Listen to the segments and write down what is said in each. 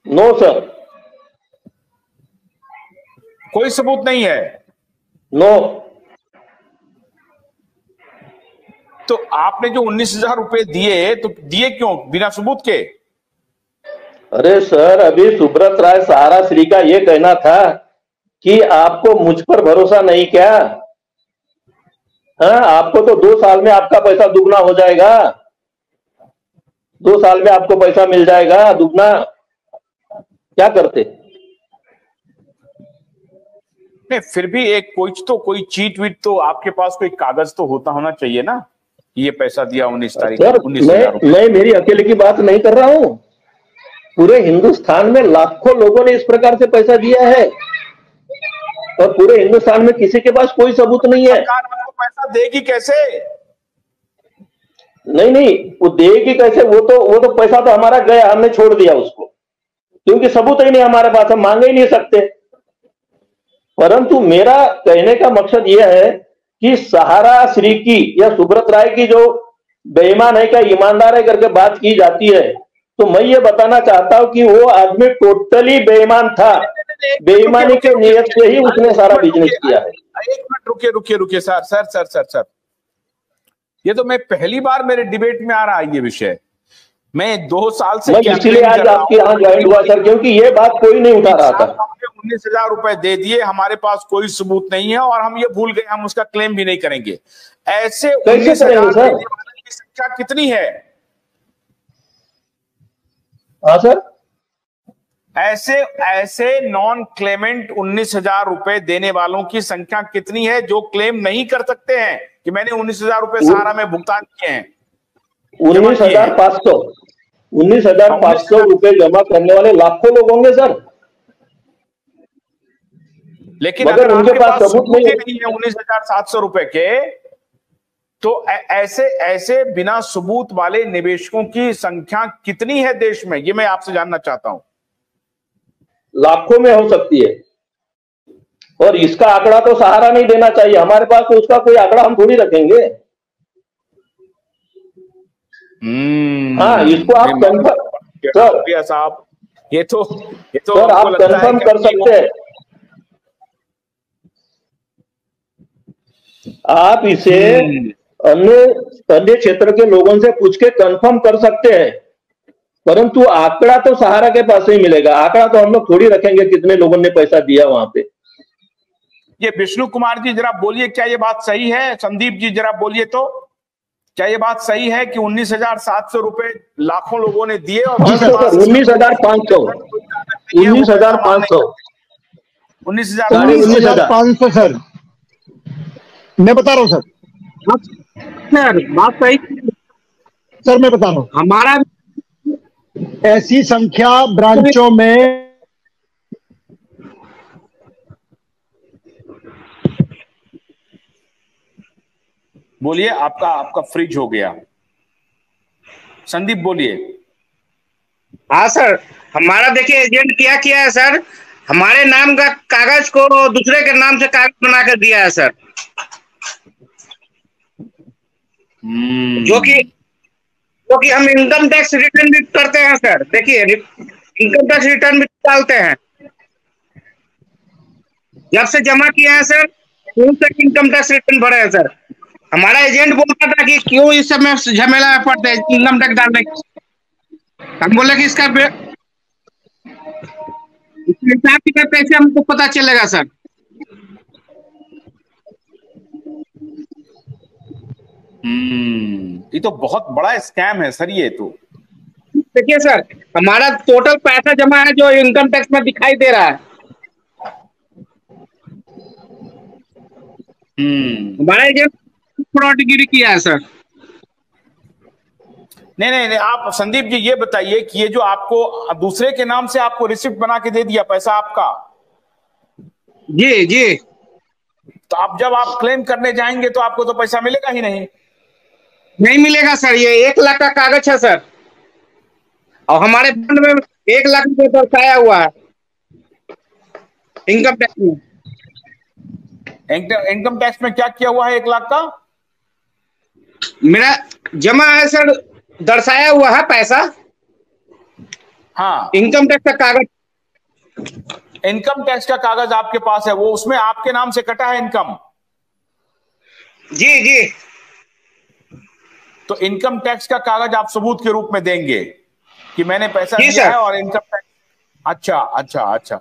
No sir, कोई सबूत नहीं है। नो। तो आपने जो 19,000 रुपए दिए, तो दिए क्यों बिना सबूत के? अरे सर, अभी सुब्रत राय सहारा श्री का ये कहना था कि आपको मुझ पर भरोसा नहीं क्या? हाँ, आपको तो 2 साल में आपका पैसा दुगना हो जाएगा, 2 साल में आपको पैसा मिल जाएगा दुगना। क्या करते? नहीं, फिर भी एक कोई चीट वीट तो आपके पास कोई कागज तो होना चाहिए ना, ये पैसा दिया 19 तारीख सर, 19,000 रुपए। मैं मेरी अकेले की बात नहीं कर रहा हूं, पूरे हिंदुस्तान में लाखों लोगों ने इस प्रकार से पैसा दिया है और पूरे हिंदुस्तान में किसी के पास कोई सबूत नहीं है। सरकार आपको पैसा देगी कैसे? नहीं, वो देगी कैसे? वो तो पैसा तो हमारा गया, हमने छोड़ दिया उसको, क्योंकि सबूत ही नहीं हमारे पास, हम मांग ही नहीं सकते। परंतु मेरा कहने का मकसद यह है कि सहारा श्री की या सुब्रत राय की जो बेईमान है क्या ईमानदार है करके बात की जाती है, तो मैं ये बताना चाहता हूं कि वो आदमी टोटली बेईमान था, बेईमानी के नियत से ही उसने सारा बिजनेस किया है। एक मिनट रुकिए सर, ये तो मैं पहली बार मेरे डिबेट में आ रहा है ये विषय। मैं 2 साल से इसलिए आज आपके यहाँ ज्वाइन हुआ सर, क्योंकि ये बात कोई नहीं उठा रहा था। 19,000 रुपए दे दिए, हमारे पास कोई सबूत नहीं है और हम ये भूल गए, हम उसका क्लेम भी नहीं करेंगे। ऐसे 19,000 देने वालों की संख्या कितनी है? हाँ सर, ऐसे नॉन क्लेमेंट 19,000 रुपए देने वालों की संख्या कितनी है जो क्लेम नहीं कर सकते हैं कि मैंने 19,000 रुपए सहारा में भुगतान किए हैं? 19,500 रुपए जमा करने वाले लाखों लोग होंगे सर, लेकिन अगर उनके पास सबूत नहीं है 19,700 रुपए के, तो ऐसे बिना सबूत वाले निवेशकों की संख्या कितनी है देश में, ये मैं आपसे जानना चाहता हूं। लाखों में हो सकती है, और इसका आंकड़ा तो सहारा नहीं देना चाहिए, हमारे पास तो उसका कोई आंकड़ा हम थोड़ी रखेंगे। हाँ, इसको आप कंफर्म सर साहब, ये तो सर आप कंफर्म कर सकते हैं, आप इसे अन्य क्षेत्र के लोगों से पूछ के कंफर्म कर सकते हैं, परंतु आंकड़ा तो सहारा के पास ही मिलेगा। आंकड़ा तो हम लोग थोड़ी रखेंगे कितने लोगों ने पैसा दिया वहां पे। ये विष्णु कुमार जी जरा बोलिए, क्या ये बात सही है? संदीप जी जरा बोलिए, तो क्या ये बात सही है कि 19,700 रुपए लाखों लोगों ने दिए और 19,500 19,500 सर, मैं बता रहा हूँ सर, बात सही सर, मैं बता रहा हूँ, हमारा ऐसी संख्या ब्रांचों में बोलिए, आपका फ्रिज हो गया, संदीप बोलिए। हाँ सर, हमारा देखिए एजेंट क्या किया है सर, हमारे नाम का कागज को दूसरे के नाम से कागज बना कर दिया है सर, जो कि हम इनकम टैक्स रिटर्न भी करते हैं सर। देखिए इनकम टैक्स रिटर्न भी डालते हैं, जब से जमा किए हैं सर उन तक इनकम टैक्स रिटर्न भरे हैं सर। हमारा एजेंट बोलता था कि क्यों इस समय झमेला में पड़ते हैं इनकम टैक्स डालने की, हम बोले कि इसका हिसाब किताब कैसे हमको पता चलेगा सर। ये तो बहुत बड़ा स्कैम है सर ये तो। देखिए सर, हमारा टोटल पैसा जमा है जो इनकम टैक्स में दिखाई दे रहा है। हमारा एजेंट फ्रॉडगिरी किया है सर। नहीं, आप संदीप जी ये बताइए कि ये जो आपको दूसरे के नाम से आपको रिसिप्ट बना के दे दिया पैसा आपका, जी, तो अब जब आप क्लेम करने जाएंगे तो आपको तो पैसा मिलेगा ही नहीं मिलेगा सर। ये 1 लाख का कागज है सर, और हमारे फंड में 1 लाख रुपये दर्शाया हुआ है इनकम टैक्स में। इनकम टैक्स में क्या किया हुआ है 1 लाख का? मेरा जमा है सर, दर्शाया हुआ है पैसा। हाँ, इनकम टैक्स का कागज, इनकम टैक्स का कागज आपके पास है, वो उसमें आपके नाम से कटा है इनकम? जी जी। तो इनकम टैक्स का कागज आप सबूत के रूप में देंगे कि मैंने पैसा जी दिया सर। है और इनकम टैक्स। अच्छा अच्छा अच्छा।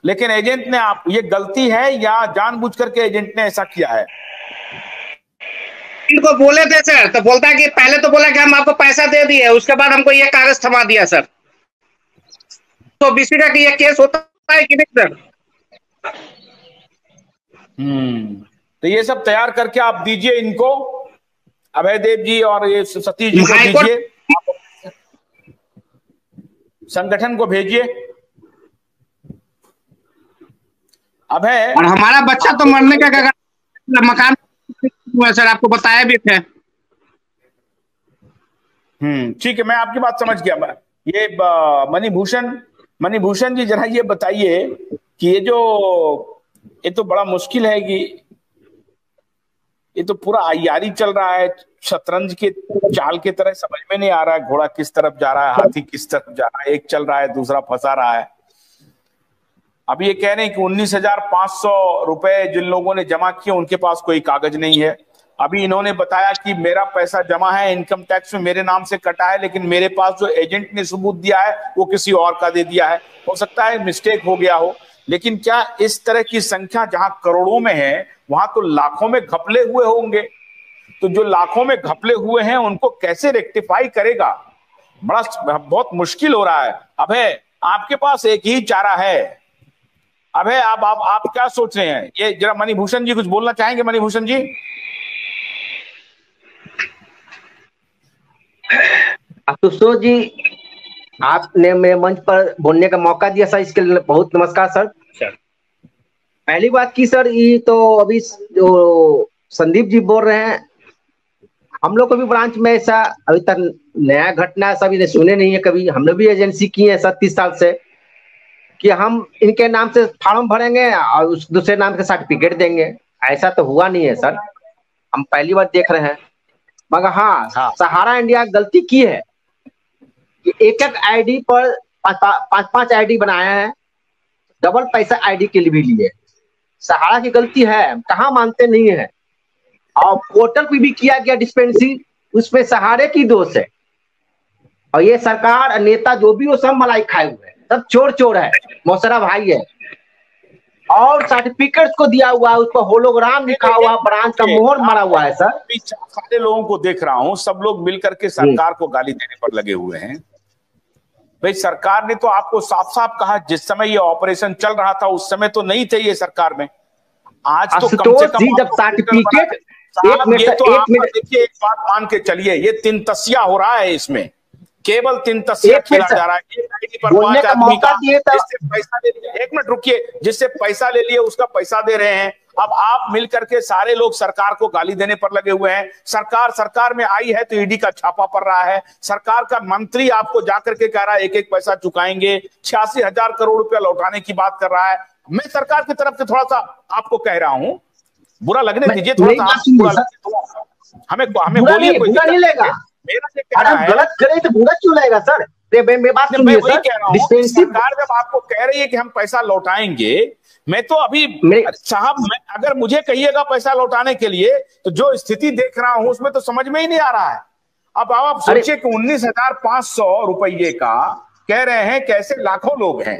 लेकिन एजेंट ने, आप, ये गलती है या जानबूझ करके एजेंट ने ऐसा किया है? इनको बोले थे सर, तो बोलता है कि पहले तो बोला कि हम आपको पैसा दे दिए, उसके बाद हमको ये कागज थमा दिया सर। तो बीसी का कि ये केस होता है कि नहीं सर? तो ये सब तैयार करके आप दीजिए इनको, अभय देव जी और ये सतीश जी को हाईकोर्ट दीजिए, संगठन को भेजिए। अभय, और हमारा बच्चा तो मरने का कगार, मकान सर आपको बताया भी थे। ठीक है, मैं आपकी बात समझ गया। ये मणिभूषण जी, जरा ये बताइए कि ये तो बड़ा मुश्किल है कि ये तो पूरा अय्यारी चल रहा है, शतरंज के चाल की तरह, समझ में नहीं आ रहा है घोड़ा किस तरफ जा रहा है, हाथी किस तरफ जा रहा है, एक चल रहा है दूसरा फंसा रहा है। अब ये कह रहे हैं कि 19,500 रुपए जिन लोगों ने जमा किए उनके पास कोई कागज नहीं है। अभी इन्होंने बताया कि मेरा पैसा जमा है, इनकम टैक्स में मेरे नाम से कटा है, लेकिन मेरे पास जो एजेंट ने सबूत दिया है वो किसी और का दे दिया है। हो सकता है मिस्टेक हो गया हो, लेकिन क्या इस तरह की संख्या जहां करोड़ों में है वहां तो लाखों में घपले हुए होंगे। तो जो लाखों में घपले हुए हैं उनको कैसे रेक्टिफाई करेगा? बहुत मुश्किल हो रहा है। अभय, आपके पास एक ही चारा है। अभय, आप क्या सोच रहे हैं? ये जरा मणिभूषण जी कुछ बोलना चाहेंगे? मणिभूषण जी। आशुतोष जी, आपने मेरे मंच पर बोलने का मौका दिया सर, इसके लिए बहुत नमस्कार सर। पहली बात की सर, ये तो अभी जो संदीप जी बोल रहे हैं, हम लोग को भी ब्रांच में ऐसा अभी तक नया घटना सभी ने सुने नहीं है कभी। हमने भी एजेंसी की है 37 साल से कि हम इनके नाम से फॉर्म भरेंगे और उस दूसरे नाम के सर्टिफिकेट देंगे। ऐसा तो हुआ नहीं है सर, हम पहली बार देख रहे हैं। मगर हाँ, सहारा इंडिया गलती की है कि एक एक आईडी पर पांच आईडी बनाया है, डबल पैसा आईडी के लिए भी लिए। सहारा की गलती है, कहाँ मानते नहीं है। और पोर्टल पे भी किया गया डिस्पेंसरी, उसमें सहारे की दोष है। और ये सरकार नेता जो भी वो सब मलाई खाए हुए हैं, सब चोर चोर है, मौसरा भाई है। और सर्टिफिकेट्स को दिया हुआ है, उस पर होलोग्राम लिखा हुआ, ब्रांच का मोहर मारा हुआ है सर। सारे लोगों को देख रहा हूं, सब लोग मिलकर के सरकार को गाली देने पर लगे हुए हैं। भाई, सरकार ने तो आपको साफ साफ कहा, जिस समय ये ऑपरेशन चल रहा था उस समय तो नहीं थे ये सरकार में। आज तो कम से कम जब सर्टिफिकेट, देखिए, एक बात मान के चलिए, ये 3 तसिया हो रहा है, इसमें केवल 3 तसिया खेला जा रहा है। एक आईडी पर 5 आदमी का, जिससे पैसा ले लिया, 1 मिनट रुकिए, जिससे पैसा ले लिए उसका पैसा दे रहे हैं। अब आप मिलकर के सारे लोग सरकार को गाली देने पर लगे हुए हैं। सरकार में आई है तो ईडी का छापा पड़ रहा है। सरकार का मंत्री आपको जाकर के कह रहा है एक एक पैसा चुकाएंगे, 86,000 करोड़ रुपया लौटाने की बात कर रहा है। मैं सरकार की तरफ से थोड़ा सा आपको कह रहा हूं, बुरा लगने दीजिए, थोड़ा सा बुरा लगे, हमें बोलिए, कोई नहीं लेगा। गलत करे तो बुरा क्यों लगेगा सर? मैं बात सुनिए सर, सरकार जब आपको कह रही है कि हम पैसा लौटाएंगे, मैं तो अभी साहब, अगर मुझे कहिएगा पैसा लौटाने के लिए, तो जो स्थिति देख रहा हूं उसमें तो समझ में ही नहीं आ रहा है। अब आप सोचिए कि 19,500 रुपये का कह रहे हैं, कैसे लाखों लोग हैं।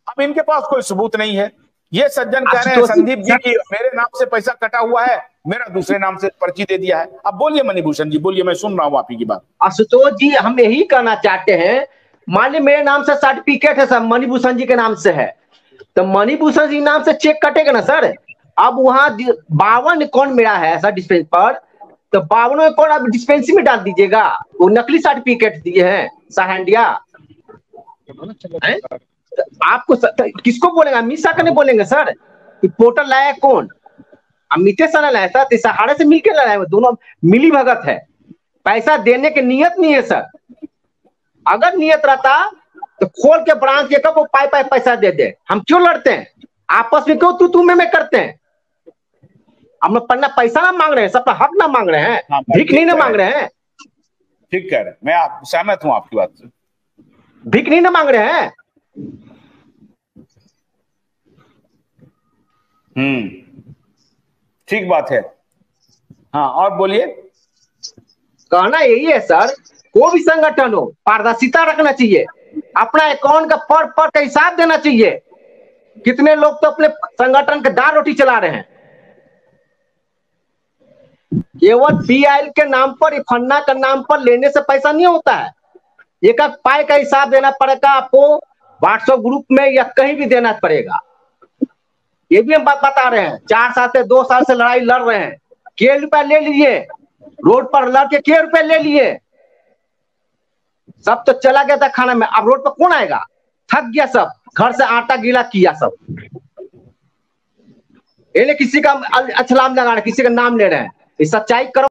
अब इनके पास कोई सबूत नहीं है। ये सज्जन कह रहे हैं संदीप जी की मेरे नाम से पैसा कटा हुआ है, मेरा दूसरे नाम से पर्ची दे दिया है। अब बोलिए मणिभूषण जी, बोलिए, मैं सुन रहा हूँ आपकी बात। आशुतोष जी, हम यही कहना चाहते हैं, मान लीजिए मेरे नाम से सर्टिफिकेट है सर, मणिभूषण जी के नाम से है, तो मणिभूषण जी नाम से चेक कटेगा ना सर। अब वहां 52 अकाउंट मेरा है सर डिस्पेंस पर, तो 52 अकाउंट आप डिस्पेंसरी में डाल दीजिएगा। वो नकली सर्टिफिकेट दिए हैं सहारा इंडिया। आपको किसको बोलेंगे? अमित शाह का नहीं बोलेंगे सर। पोर्टल लाया कौन? अमित शाह ने लाया सर, सहारे से मिलकर लाया, दोनों मिली भगत है। पैसा देने की नियत नहीं है सर। अगर नियत रहता तो खोल के ब्रांच के कब पाई पैसा दे दे। हम क्यों लड़ते हैं आपस में? क्यों तू में करते हैं? हम लोग पन्ना पैसा ना मांग रहे हैं, सबका हक ना मांग रहे हैं, भीख नहीं ना मांग रहे हैं। ठीक कह रहे हैं, मैं सहमत हूं आपकी बात से। भीख नहीं ना मांग रहे हैं। ठीक बात है। हाँ, और बोलिए। कहना यही है सर, कोई भी संगठन हो पारदर्शिता रखना चाहिए, अपना अकाउंट का पर का हिसाब देना चाहिए। कितने लोग तो अपने संगठन के दाल रोटी चला रहे हैं, केवल पीआईएल के नाम पर, फन्ना के नाम पर लेने से पैसा नहीं होता है। एक पाई का हिसाब देना पड़ेगा आपको, व्हाट्सएप ग्रुप में या कहीं भी देना पड़ेगा। ये भी हम बात बता रहे हैं। 4 साल से 2 साल से लड़ाई लड़ रहे हैं, के रुपया ले लिए, रोड पर लड़ के के रुपया ले लिए, सब तो चला गया था खाना में। अब रोड पर कौन आएगा? थक गया सब, घर से आटा गीला किया सब। ये किसी का अच्छा नाम लगा रहे, किसी का नाम ले रहे हैं। सच्चाई करो।